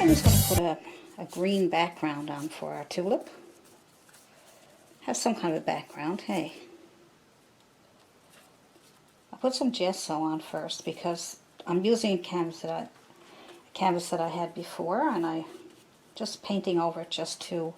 I'm just going to put a green background on for our tulip. Have some kind of a background, hey. I'll put some gesso on first because I'm using a canvas that I had before, and I just painting over it just to,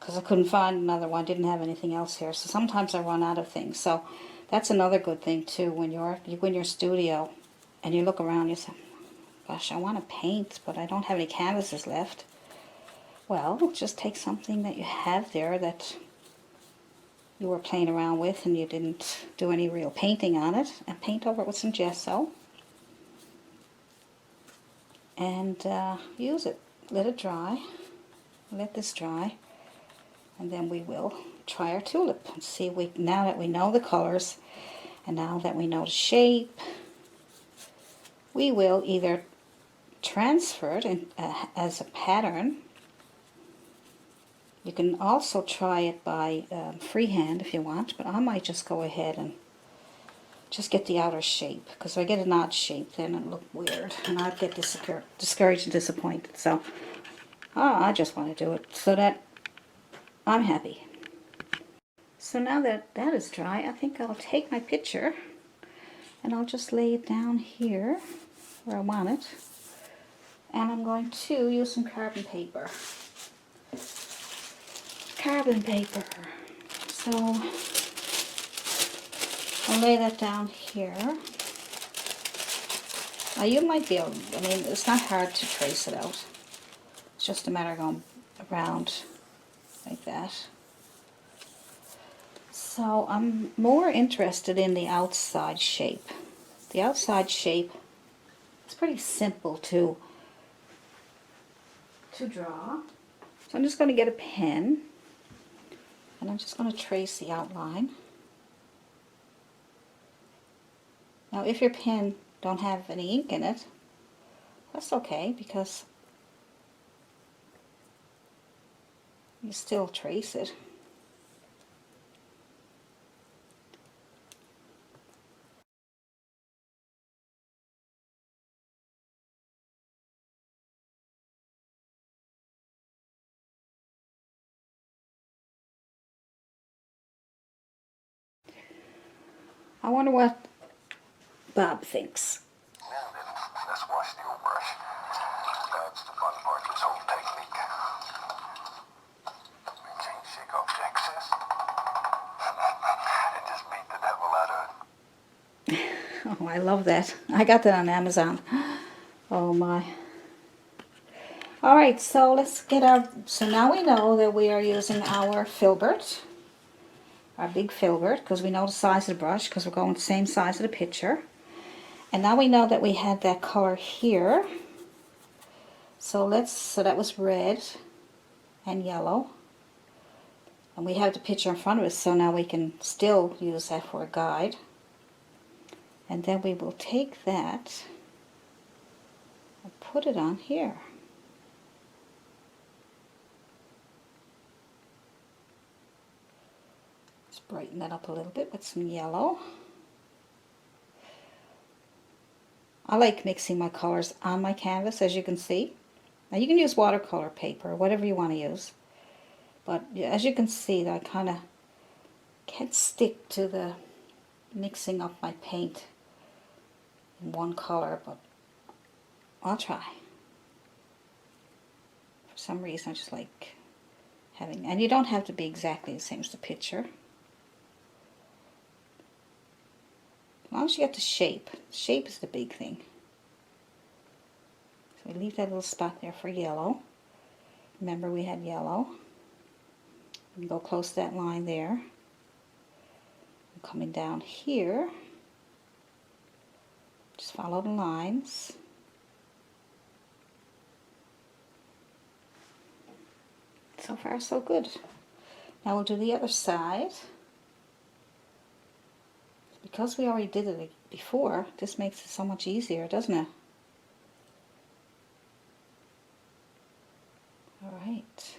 because I couldn't find another one, didn't have anything else here. So sometimes I run out of things. So that's another good thing too, when you're in your studio and you look around, you say, gosh, I want to paint, but I don't have any canvases left. Well, just take something that you have there that you were playing around with and you didn't do any real painting on it, and paint over it with some gesso. And use it. Let it dry. Let this dry. And then we will try our tulip and see if we, now that we know the colors and now that we know the shape, we will either transfer it in, as a pattern. You can also try it by freehand if you want, but I might just go ahead and just get the outer shape, because if I get an odd shape then it'll look weird and I'd get discouraged and disappointed. So I just want to do it so that I'm happy. So now that that is dry, I think I'll take my picture and I'll just lay it down here where I want it. And I'm going to use some carbon paper. Carbon paper. So I'll lay that down here. Now you might be able, I mean, it's not hard to trace it out. It's just a matter of going around like that. So I'm more interested in the outside shape. The outside shape is pretty simple to draw. So I'm just going to get a pen and I'm just going to trace the outline. Now if your pen don't have any ink in it, that's okay, because you still trace it. I wonder what Bob thinks. Now then, let's wash the old brush. That's the fun part of this whole technique. We can't shake off the excess. And just beat the devil out of it. Oh, I love that. I got that on Amazon. Oh my. Alright, so let's get our, so now we know that we are using our Filbert. Our big Filbert, because we know the size of the brush, because we're going the same size of the picture. And now we know that we had that color here. So so that was red and yellow. And we have the picture in front of us, so now we can still use that for a guide. And then we will take that and put it on here. Let's brighten that up a little bit with some yellow. I like mixing my colors on my canvas, as you can see. Now you can use watercolor paper, or whatever you want to use. But as you can see, I kind of can't stick to the mixing up my paint in one color, but I'll try. For some reason I just like having, and you don't have to be exactly the same as the picture. As long as you get the shape. Shape is the big thing. So we leave that little spot there for yellow. Remember we had yellow. We can go close to that line there. I'm coming down here. Just follow the lines. So far so good. Now we'll do the other side. Because we already did it before, this makes it so much easier, doesn't it? Alright.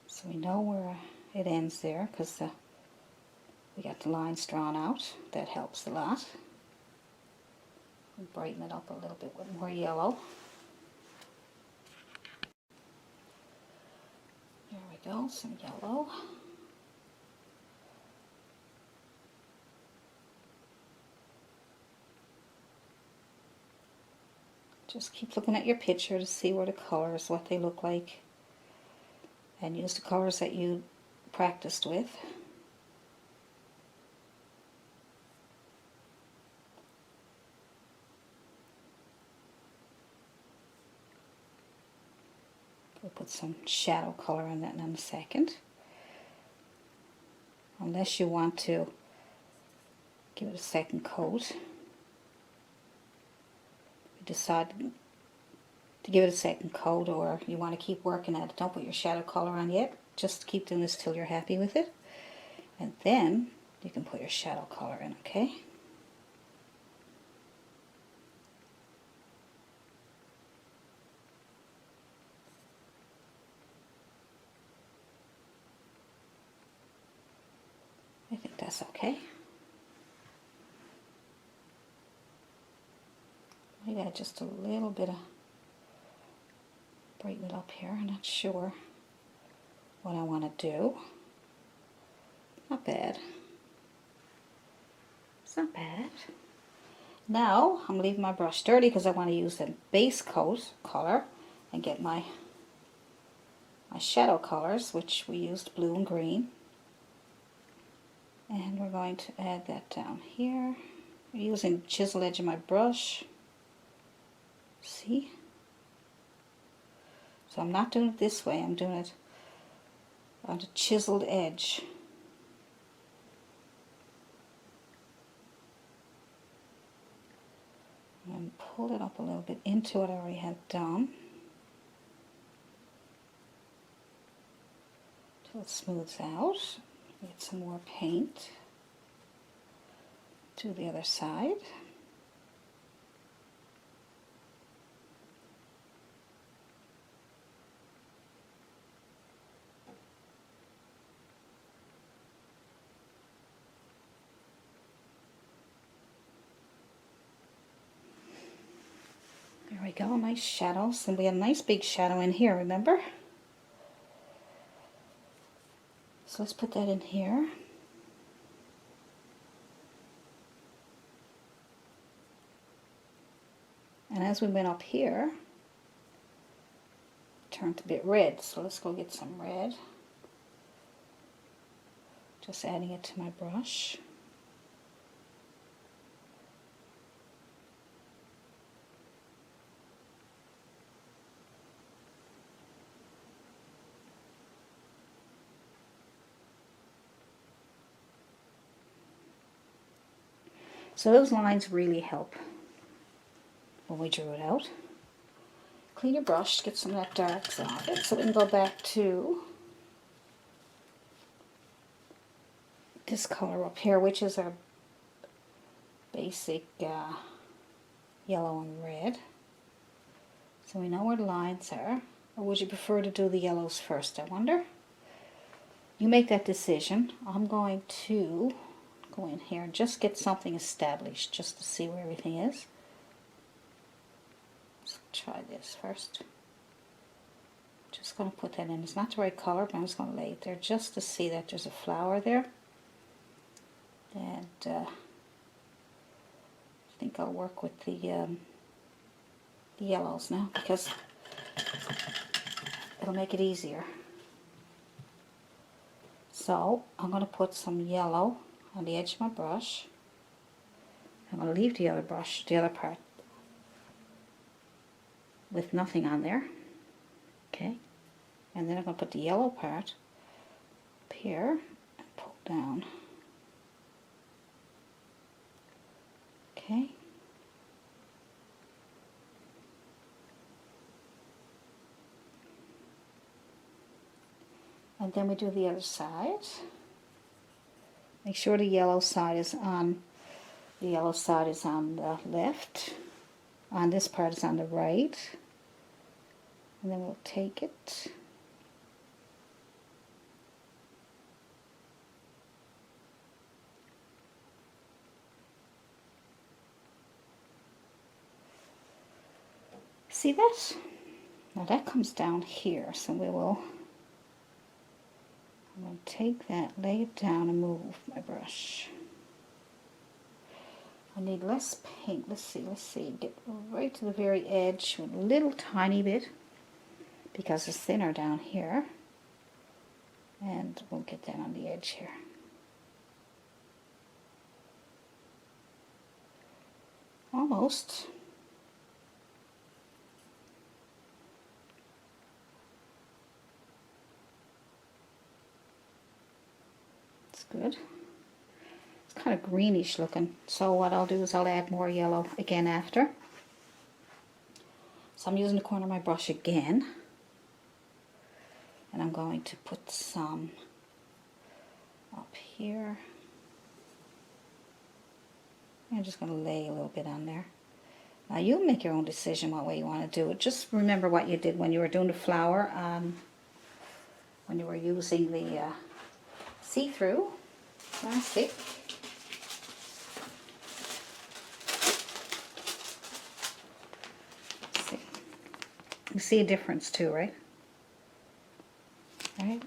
So we know where it ends there, because the We got the lines drawn out. That helps a lot. We'll brighten it up a little bit with more yellow. There we go, some yellow. Just keep looking at your picture to see where the colors, what they look like. And use the colors that you practiced with. We'll put some shadow color in that in a second. Unless you want to give it a second coat. You decide to give it a second coat, or you want to keep working at it. Don't put your shadow color on yet. Just keep doing this till you're happy with it. And then you can put your shadow color in, okay? I think that's okay. I got just a little bit of brighten it up here. I'm not sure what I want to do. Not bad. It's not bad. Now I'm leaving my brush dirty because I want to use the base coat color and get my shadow colors, which we used blue and green. And we're going to add that down here. I'm using the chisel edge of my brush. See? So I'm not doing it this way, I'm doing it on the chiseled edge. And pull it up a little bit into what I already had done. Till it smooths out. Get some more paint to the other side. There we go, nice shadows. And we have a nice big shadow in here, remember? So let's put that in here. And as we went up here, it turned a bit red. So let's go get some red. Just adding it to my brush. So those lines really help when we drew it out. Clean your brush, get some of that darks off it, so we can go back to this color up here, which is our basic yellow and red. So we know where the lines are. Or would you prefer to do the yellows first, I wonder? You make that decision. I'm going to go in here and just get something established, just to see where everything is. Let's try this first. Just going to put that in. It's not the right color, but I'm just going to lay it there just to see that there's a flower there. And I think I'll work with the yellows now, because it'll make it easier. So I'm going to put some yellow on the edge of my brush. I'm going to leave the other brush, the other part, with nothing on there. Okay, and then I'm going to put the yellow part up here and pull down. Okay. And then we do the other side. Make sure the yellow side is on the the left. On this part is on the right. And then we'll take it. See that? Now that comes down here, so I'm going to take that, lay it down, and move my brush. I need less paint. Let's see. Get right to the very edge with a little tiny bit because it's thinner down here. And we'll get that on the edge here. Almost. It's good. It's kind of greenish looking. So what I'll do is I'll add more yellow again after. So I'm using the corner of my brush again. And I'm going to put some up here. I'm just going to lay a little bit on there. Now you make your own decision what way you want to do it. Just remember what you did when you were doing the flower, when you were using the see-through plastic. Let's see. You see a difference too, right? Right?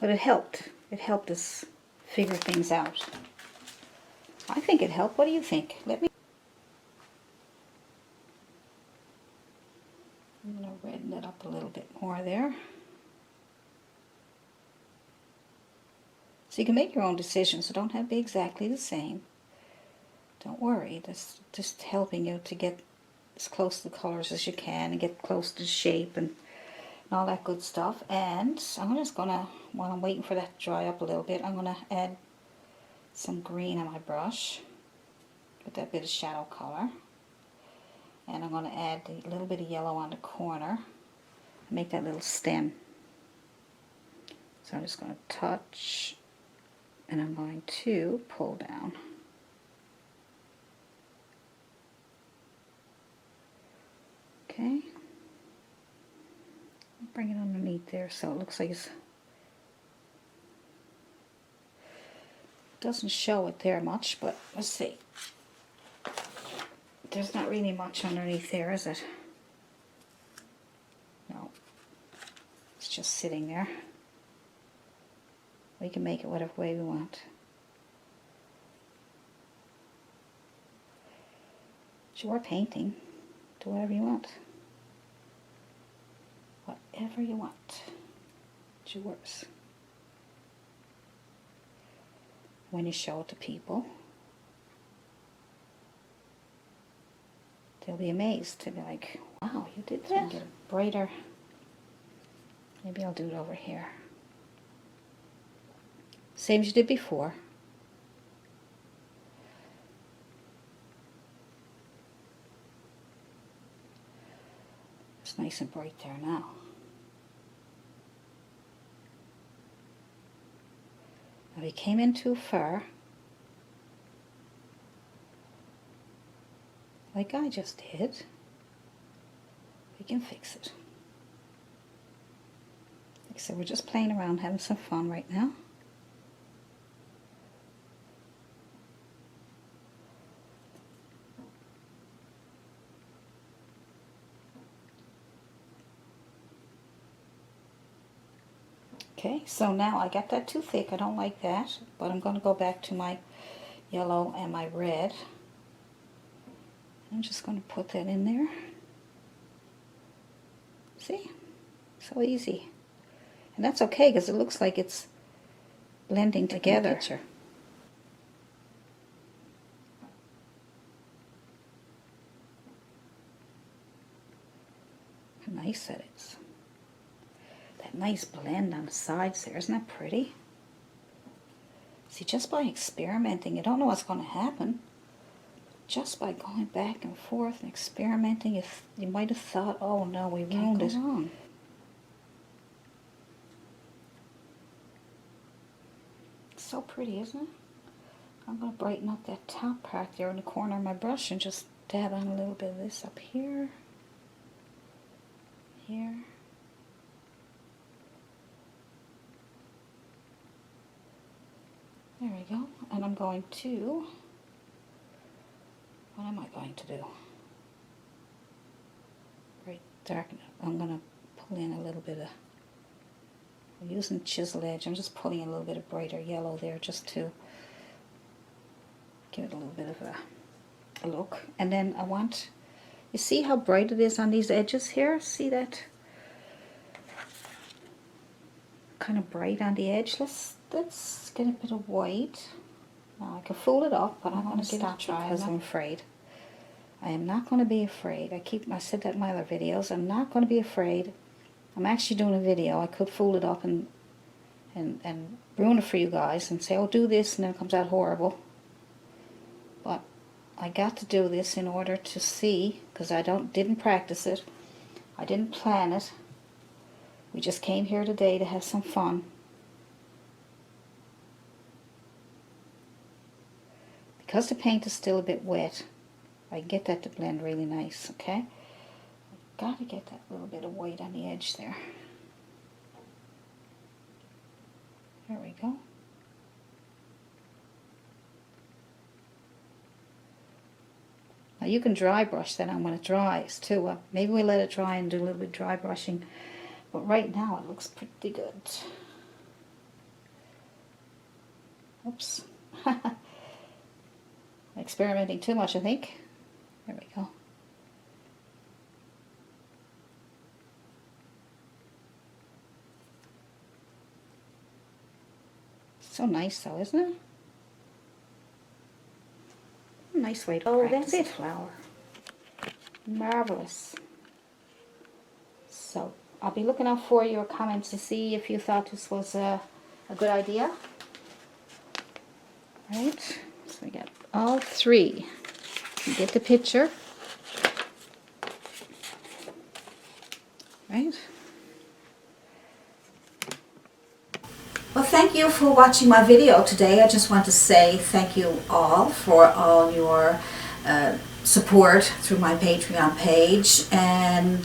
But it helped. It helped us figure things out. I think it helped. What do you think? Let me. I'm going to redden it up a little bit more there. So you can make your own decisions. So don't have to be exactly the same. Don't worry. That's just helping you to get as close to the colors as you can and get close to the shape and all that good stuff. And I'm just going to, while I'm waiting for that to dry up a little bit, I'm going to add some green on my brush with that bit of shadow color. And I'm going to add a little bit of yellow on the corner. Make that little stem. So I'm just going to touch and I'm going to pull down. Okay. Bring it underneath there so it looks like it doesn't show it there much, but let's see. There's not really much underneath there, is it? No. It's just sitting there. We can make it whatever way we want. It's your painting. Do whatever you want. Whatever you want. It's yours. When you show it to people, they'll be amazed. They'll be like, wow, you did that? Get a brighter. Maybe I'll do it over here. Same as you did before. It's nice and bright there now. Now if you came in too far, like I just did, we can fix it. Like I said, we're just playing around, having some fun right now. Okay, so now I got that too thick. I don't like that, but I'm going to go back to my yellow and my red. I'm just going to put that in there. See? So easy. And that's okay because it looks like it's blending together. Picture. How nice that is. That nice blend on the sides there. Isn't that pretty? See, just by experimenting, you don't know what's going to happen. Just by going back and forth and experimenting, you might have thought, oh no, we ruined it. Wrong. It's so pretty, isn't it? I'm going to brighten up that top part there in the corner of my brush and just dab on a little bit of this up here. Here. There we go. And I'm going to, what am I going to do? darken it. I'm going to pull in a little bit of, I'm using chisel edge, I'm just pulling in a little bit of brighter yellow there just to give it a little bit of a look. And then I want, you see how bright it is on these edges here? See that? Kind of bright on the edge. Let's get a bit of white. Now I can fool it up, but I'm going to stop because I'm afraid. I am not going to be afraid. I said that in my other videos. I'm not going to be afraid. I'm actually doing a video. I could fool it up and ruin it for you guys and say, oh, do this, and then it comes out horrible. But I got to do this in order to see, because I didn't practice it. I didn't plan it. We just came here today to have some fun. Because the paint is still a bit wet, I can get that to blend really nice, okay? I've got to get that little bit of white on the edge there. There we go. Now you can dry brush that I'm going to dry too. Maybe we let it dry and do a little bit of dry brushing. But right now it looks pretty good. Oops. Experimenting too much, I think. There we go. So nice though, isn't it? Nice way to practice that's it. Flower. Marvelous. So I'll be looking out for your comments to see if you thought this was a good idea. Right? So we got all three. You get the picture. Right? Well, thank you for watching my video today. I just want to say thank you all for all your support through my Patreon page, and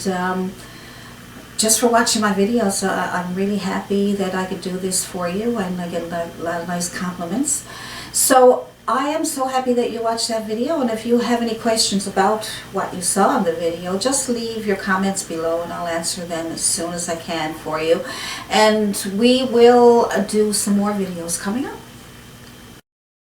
just for watching my videos. I'm really happy that I could do this for you, and I get a lot of nice compliments. So I am so happy that you watched that video, and if you have any questions about what you saw in the video, just leave your comments below and I'll answer them as soon as I can for you. And we will do some more videos coming up.